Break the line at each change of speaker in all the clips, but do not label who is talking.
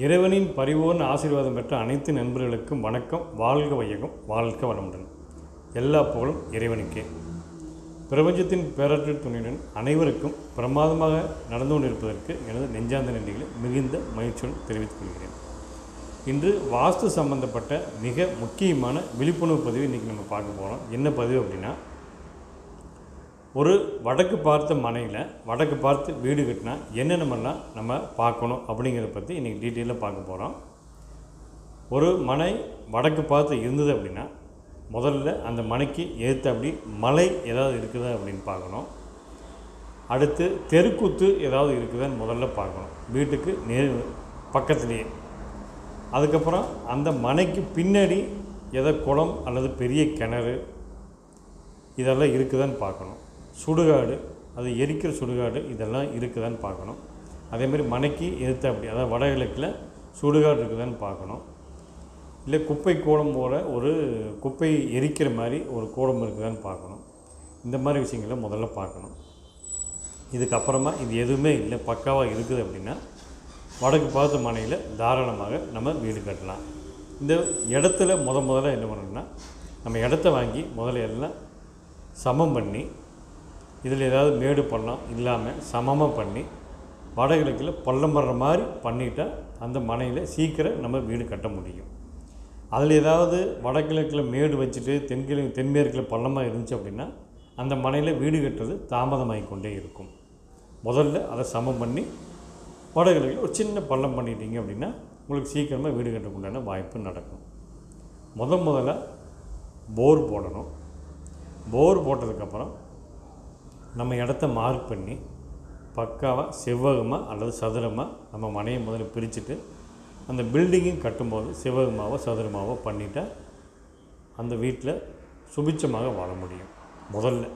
இறைவனின் பரிபூர்ண ஆசீர்வாதம் பெற்ற அனைத்து நண்பர்களுக்கும் வணக்கம். வாழ்க வையகம், வாழ்க வளமுடன். எல்லா புகழும் இறைவனுக்கே. பிரபஞ்சத்தின் பேராற்றல் துணையுடன் அனைவருக்கும் பிரமாதமாக நடந்து கொண்டிருப்பதற்கு எனது நெஞ்சார்ந்த நன்றிகளை மிகுந்த மகிழ்ச்சியுடன் தெரிவித்துக் கொள்கிறேன். இன்று வாஸ்து சம்பந்தப்பட்ட மிக முக்கியமான விழிப்புணர்வு பதிவு இன்றைக்கி நம்ம பார்க்க போகிறோம். என்ன பதிவு அப்படின்னா, ஒரு வடக்கு பார்த்த மனையில் வடக்கு பார்த்து வீடு கட்டினா என்னென்னமெல்லாம் நம்ம பார்க்கணும் அப்படிங்கிறத பற்றி இன்றைக்கி டீட்டெயிலாக பார்க்க போகிறோம். ஒரு மனை வடக்கு பார்த்து இருந்தது அப்படின்னா முதல்ல அந்த மனைக்கு ஏற்ற அப்படி மலை ஏதாவது இருக்குதா அப்படின்னு பார்க்கணும். அடுத்து தெருக்கூத்து ஏதாவது இருக்குதான்னு முதல்ல பார்க்கணும், வீட்டுக்கு பக்கத்துலேயே. அதுக்கப்புறம் அந்த மனைக்கு பின்னாடி எதை குளம் அல்லது பெரிய கிணறு இதெல்லாம் இருக்குதான்னு பார்க்கணும். சுடுகாடு, அது எரிக்கிற சுடுகாடு இதெல்லாம் இருக்குதான்னு பார்க்கணும். அதேமாதிரி மனைக்கு எதிர்த்த அப்படி, அதாவது வடகிழக்கில் சுடுகாடு இருக்குதான்னு பார்க்கணும். இல்லை குப்பை கூடம் போல ஒரு குப்பை எரிக்கிற மாதிரி ஒரு கூடம் இருக்குதான்னு பார்க்கணும். இந்த மாதிரி விஷயங்களை முதல்ல பார்க்கணும். இதுக்கப்புறமா இது எதுவுமே இல்லை, பக்காவாக இருக்குது அப்படின்னா வடக்கு பார்த்த மனையில் தாராளமாக நம்ம வீடு கட்டலாம். இந்த இடத்துல முதல்ல என்ன பண்ணணும்னா, நம்ம இடத்த வாங்கி முதல்ல எல்லாம் சமம் பண்ணி, இதில் ஏதாவது மேடு பள்ளம் இல்லாமல் சமமாக பண்ணி வடகிழக்கில் பள்ளம் வர்ற மாதிரி பண்ணிட்டால் அந்த மனையில் சீக்கிரம் நம்ம வீடு கட்ட முடியும். அதில் ஏதாவது வடகிழக்கில் மேடு வச்சுட்டு தென்மேற்கில் பள்ளமாக இருந்துச்சு அப்படின்னா அந்த மனையில் வீடு கட்டுறது தாமதமாகி கொண்டே இருக்கும். முதல்ல அதை சமம் பண்ணி வடகிழக்கில் ஒரு சின்ன பள்ளம் பண்ணிட்டீங்க அப்படின்னா உங்களுக்கு சீக்கிரமாக வீடு கட்டக்குண்டான வாய்ப்பு நடக்கும். முதல்ல போர் போடணும். போர் போட்டதுக்கப்புறம் நம்ம இடத்த மார்க் பண்ணி பக்காவாக செவ்வகமாக அல்லது சதுரமாக நம்ம மனையை முதல்ல பிரிச்சுட்டு அந்த பில்டிங்கும் கட்டும்போது செவ்வகமாகவோ சதுரமாகவோ பண்ணிட்டால் அந்த வீட்டில் சுபிட்சமாக வாழ முடியும். முதல்ல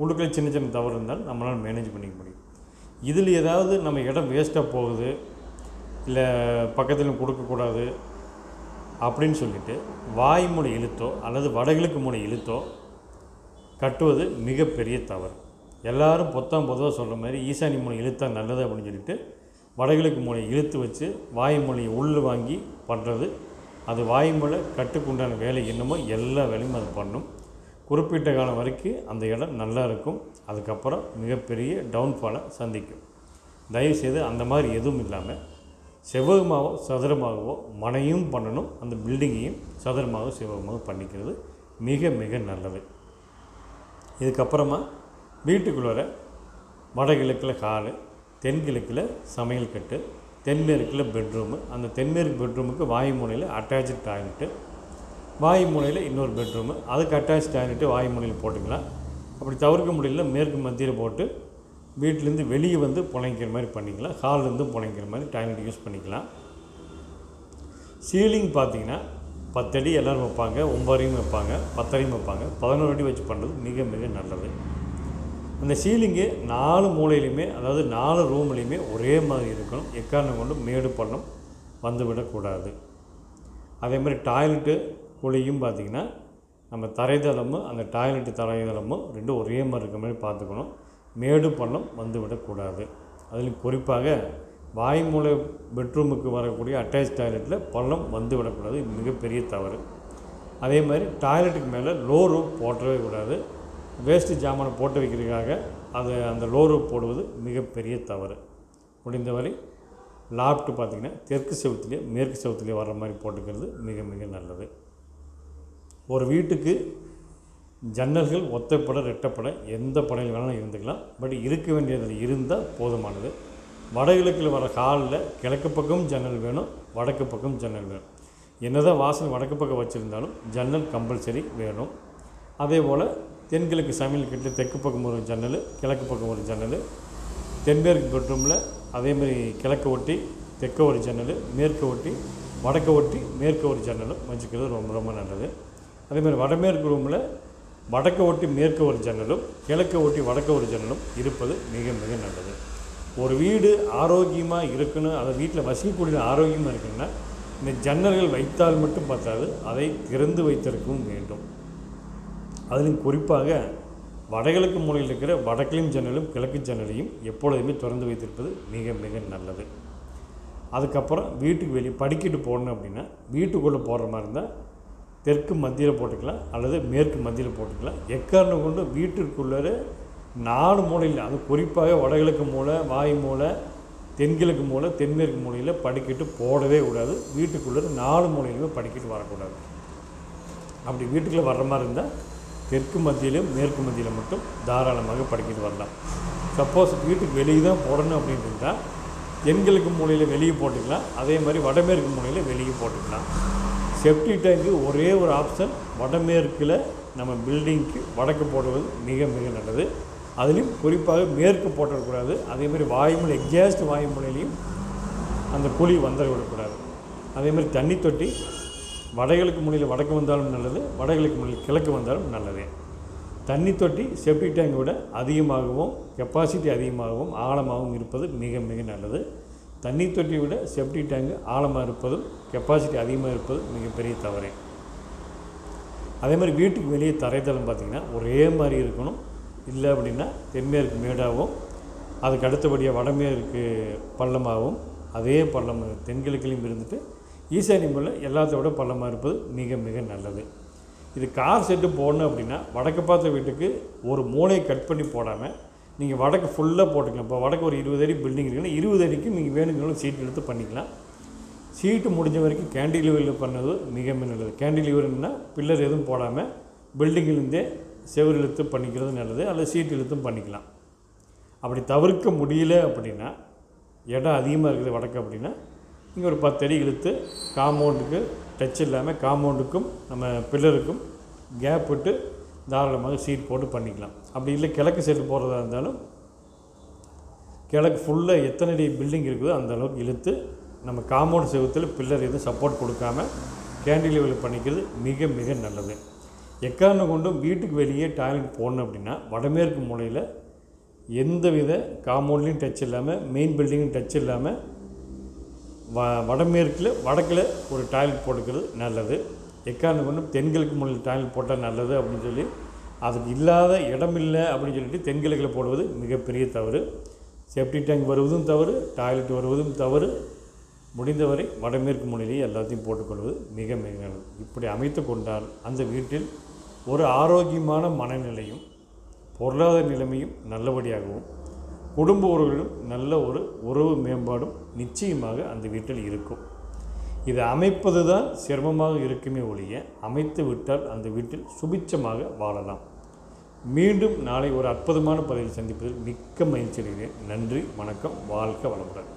உள்ளுக்குள்ளே சின்ன சின்ன தவறு இருந்தாலும் நம்மளால் மேனேஜ் பண்ணிக்க முடியும். இதில் ஏதாவது நம்ம இடம் வேஸ்ட்டாக போகுது, இல்லை பக்கத்தில் கொடுக்கக்கூடாது அப்படின்னு சொல்லிவிட்டு வாய்மொழி இழுத்தோ அல்லது வடகிழக்கு மூளை இழுத்தோ கட்டுவது மிகப்பெரிய தவறு. எல்லோரும் பொதுவாக சொல்கிற மாதிரி ஈசானி மூளை இழுத்தா நல்லது அப்படின்னு சொல்லிட்டு வடகிழக்கு மூலையை இழுத்து வச்சு வாய்மொழியை உள்ளே வாங்கி பண்ணுறது, அது வாய்மொழி கட்டுக்குண்டான வேலை என்னமோ எல்லா வேலையும் அது பண்ணும். குறிப்பிட்ட காலம் வரைக்கும் அந்த இடம் நல்லா இருக்கும். அதுக்கப்புறம் மிகப்பெரிய டவுன்ஃபாலை சந்திக்கும். தயவுசெய்து அந்த மாதிரி எதுவும் இல்லாமல் செவ்வகமாகவோ சதுரமாகவோ மனையும் பண்ணணும், அந்த பில்டிங்கையும் சதுரமாகவோ செவ்வகமாக பண்ணிக்கிறது மிக மிக நல்லது. இதுக்கப்புறமா வீட்டுக்குள்ளே வடகிழக்கில் ஹாலு, தென்கிழக்கில் சமையல் கட்டு, தென்மேற்கில் பெட்ரூமு. அந்த தென்மேற்கு பெட்ரூமுக்கு வாயு மூலையில் அட்டாச்சு டாய்லெட்டு, வாயு மூலையில் இன்னொரு பெட்ரூமு, அதுக்கு அட்டாச் டாய்லெட்டு வாயு மூலையில் போட்டுக்கலாம். அப்படி தவிர்க்க முடியல மேற்கு மத்தியில் போட்டு வீட்டிலேருந்து வெளியே வந்து புழைக்கிற மாதிரி பண்ணிக்கலாம். ஹால்லேருந்து புழைக்கிற மாதிரி டாய்லெட் யூஸ் பண்ணிக்கலாம். சீலிங் பார்த்திங்கன்னா 10 அடி எல்லோரும் வைப்பாங்க, 9 அடியும் வைப்பாங்க, 10 அடியும் வைப்பாங்க. 11 அடி வச்சு பண்ணுறது மிக மிக நல்லது. அந்த சீலிங்கு 4 மூலையிலையுமே, அதாவது 4 ரூம்லேயுமே ஒரே மாதிரி இருக்கணும். எக்காரணம் கொண்டு மேடு பள்ளம் வந்துவிடக்கூடாது. அதே மாதிரி டாய்லெட்டு குழியும் பார்த்திங்கன்னா நம்ம தரைதளமும் அந்த டாய்லெட்டு தரைதளமும் ரெண்டும் ஒரே மாதிரி இருக்கிற மாதிரி பார்த்துக்கணும். மேடு பள்ளம் வந்துவிடக்கூடாது. அதில் குறிப்பாக வாய்மூலை பெட்ரூமுக்கு வரக்கூடிய அட்டாச் டாய்லெட்டில் பள்ளம் வந்து விடக்கூடாது. இது மிகப்பெரிய தவறு. அதே மாதிரி டாய்லெட்டுக்கு மேலே லோ ரூப் போட்டவே கூடாது. வேஸ்ட்டு ஜாமானை போட்டு வைக்கிறதுக்காக அந்த லோ ரூப் போடுவது மிகப்பெரிய தவறு. முடிந்தவரை லாப்ட்டு பார்த்திங்கன்னா தெற்கு செவத்துலேயே மேற்கு செவத்துலேயே வர்ற மாதிரி போட்டுக்கிறது மிக மிக நல்லது. ஒரு வீட்டுக்கு ஜன்னல்கள் ஒத்தைப்பட ரெட்டப்பட எந்த படையில் வேணாலும் இருந்துக்கலாம். பட் இருக்க வேண்டியதில் இருந்தால் போதுமானது. வடகிழக்கில் வர ஹாலில் கிழக்கு பக்கம் ஜன்னல் வேணும், வடக்கு பக்கம் ஜன்னல் வேணும். என்ன தான் வாசல் வடக்கு பக்கம் வச்சுருந்தாலும் ஜன்னல் கம்பல்சரி வேணும். அதே போல் தென்கிழக்கு சமையல் கட்டில் தெற்கு பக்கம் ஒரு ஜன்னல், கிழக்கு பக்கம் ஒரு ஜன்னல். தென்மேற்கு பெட்ரூமில் அதேமாதிரி கிழக்கு ஒட்டி தெற்க ஒரு ஜன்னல், மேற்கு ஒட்டி வடக்க ஒட்டி மேற்கு ஒரு ஜன்னலும் வச்சுக்கிறது ரொம்ப ரொம்ப நல்லது. அதேமாதிரி வடமேற்கு ரூமில் வடக்க ஒட்டி மேற்கு ஒரு ஜன்னலும், கிழக்க ஒட்டி வடக்க ஒரு ஜன்னலும் இருப்பது மிக மிக நல்லது. ஒரு வீடு ஆரோக்கியமாக இருக்கணும், அதை வீட்டில் வசிக்கக்கூடிய ஆரோக்கியமாக இருக்குன்னா இந்த ஜன்னல்கள் வைத்தால் மட்டும் பார்த்தாது, அதை திறந்து வைத்திருக்கவும் வேண்டும். அதிலும் குறிப்பாக வடகிழக்கு மூலையில் இருக்கிற வடக்கிலும் ஜன்னலும் கிழக்கு ஜன்னலையும் எப்பொழுதுமே திறந்து வைத்திருப்பது மிக மிக நல்லது. அதுக்கப்புறம் வீட்டுக்கு வெளியே படிக்கட்டு போடணும் அப்படின்னா வீட்டுக்குள்ளே போடுற மாதிரி இருந்தால் தெற்கு மத்தியில் போட்டுக்கலாம் அல்லது மேற்கு மத்தியில் போட்டுக்கலாம். எக்காரணம் கொண்டு வீட்டிற்குள்ளே 4 மூலையில், அது குறிப்பாக வடகிழக்கு மூலை, வாய் மூலை, தென்கிழக்கு மூலை, தென்மேற்கு மூலையில் படிக்கட்டு போடவே கூடாது. வீட்டுக்குள்ளே 4 மூலையிலுமே படிக்கட்டு வரக்கூடாது. அப்படி வீட்டுக்குள்ளே வர்ற மாதிரி இருந்தால் தெற்கு மத்தியிலும் மேற்கு மத்தியில் மட்டும் தாராளமாக படிக்கட்டு வரலாம். சப்போஸ் வீட்டுக்கு வெளியே தான் போடணும் அப்படின்னு இருந்தால் தென்கிழக்கு மூலையில் வெளியே போட்டுக்கலாம். அதே மாதிரி வடமேற்கு மூலையில் வெளியே போட்டுக்கலாம். செப்டி டேங்கு ஒரே ஒரு ஆப்ஷன், வடமேற்கில் நம்ம பில்டிங்க்கு வடக்கு போடுவது மிக மிக நல்லது. அதுலேயும் குறிப்பாக மேற்கு போட்டக்கூடாது. அதேமாதிரி வாயுமூலை, எக்ஸாஸ்ட் வாயுமூலையிலையும் அந்த குழி வந்துடக்கூடாது. அதேமாதிரி தண்ணி தொட்டி வடகிழக்கு மூலையில் வடக்கு வந்தாலும் நல்லது, வடகிழக்கு மூலையில் கிழக்கு வந்தாலும் நல்லது. தண்ணி தொட்டி செப்டி டேங்கை விட அதிகமாகவும் கெப்பாசிட்டி அதிகமாகவும் ஆழமாகவும் இருப்பது மிக மிக நல்லது. தண்ணி தொட்டியை விட செப்டி டேங்கு ஆழமாக இருப்பதும் கெப்பாசிட்டி அதிகமாக இருப்பது மிகப்பெரிய தவறு. அதே மாதிரி வீட்டுக்கு வெளியே தரைத்தளம் பார்த்திங்கன்னா ஒரே மாதிரி இருக்கணும். இல்லை அப்படின்னா தென்மேற்கு மேடாகவும் அதுக்கு அடுத்தபடியாக வடமேற்கு பள்ளமாகவும் அதே பள்ளம் தென்கிழக்கிலையும் இருந்துட்டு ஈசானி மூலை எல்லாத்த விட பள்ளமாக இருப்பது மிக மிக நல்லது. இது கார் செட்டு போடணும் அப்படின்னா வடக்கு பார்த்த வீட்டுக்கு ஒரு மூலையை கட் பண்ணி போடாமல் நீங்கள் வடக்கு ஃபுல்லாக போட்டுக்கலாம். இப்போ வடக்கு ஒரு 20 அடி பில்டிங் இருக்குன்னா 20 அடிக்கு நீங்கள் வேணுங்களும் சீட் எடுத்து பண்ணிக்கலாம். சீட்டு முடிஞ்ச வரைக்கும் கேண்டிலிவரில் பண்ணது மிக மிக நல்லது. கேண்டிலிவர்னா பில்லர் எதுவும் போடாமல் பில்டிங்கிலேருந்தே செவர் இழுத்து பண்ணிக்கிறது நல்லது, அல்லது சீட் இழுத்தும் பண்ணிக்கலாம். அப்படி தவிர்க்க முடியல அப்படின்னா, இடம் அதிகமாக இருக்குது வடக்கு அப்படின்னா இங்கே ஒரு 10 அடி இழுத்து காம்பவுண்டுக்கு டச் இல்லாமல் காம்பவுண்டுக்கும் நம்ம பில்லருக்கும் கேப் விட்டு தாராளமாக சீட் போட்டு பண்ணிக்கலாம். அப்படி இல்லை கிழக்கு சைடு போகிறதா இருந்தாலும் கிழக்கு ஃபுல்லாக எத்தனை அடி பில்டிங் இருக்குதோ அந்த அளவுக்கு இழுத்து நம்ம காம்பவுண்ட் செவத்தில் பில்லர் எதுவும் சப்போர்ட் கொடுக்காமல் கேண்டிலிவரில் பண்ணிக்கிறது மிக மிக நல்லது. எக்காரணம் கொண்டும் வீட்டுக்கு வெளியே டாய்லெட் போடணும் அப்படின்னா வடமேற்கு மூலையில் எந்தவித காம்பவுண்ட்லேயும் டச் இல்லாமல் மெயின் பில்டிங்கும் டச் இல்லாமல் வடமேற்கில் வடக்கில் ஒரு டாய்லெட் போட்டுக்கிறது நல்லது. எக்காரணம் கொண்டும் தென்கிழக்கு மூலையில் டாய்லெட் போட்டால் நல்லது அப்படின்னு சொல்லி அதுக்கு இல்லாத இடம் இல்லை அப்படின்னு சொல்லிட்டு தென்கிழக்கில் போடுவது மிகப்பெரிய தவறு. சேஃப்டி டேங்க் வருவதும் தவறு, டாய்லெட் வருவதும் தவறு. முடிந்தவரை வடமேற்கு மூலையிலேயே எல்லாத்தையும் போட்டுக்கொள்வது மிக மிக நல்லது. இப்படி அமைத்து கொண்டால் அந்த வீட்டில் ஒரு ஆரோக்கியமான மனநிலையும் பொருளாதார நிலைமையும் நல்லபடியாகவும் குடும்ப உறவுகளும் நல்ல ஒரு உறவு மேம்பாடும் நிச்சயமாக அந்த வீட்டில் இருக்கும். இதை அமைப்பது தான் சிரமமாக இருக்குமே ஒழிய அமைத்து விட்டால் அந்த வீட்டில் சுபிட்சமாக வாழலாம். மீண்டும் நாளை ஒரு அற்புதமான பதிவில் சந்திப்பதில் மிக்க மகிழ்ச்சி அடைகிறேன். நன்றி, வணக்கம், வாழ்க வளமுடன்.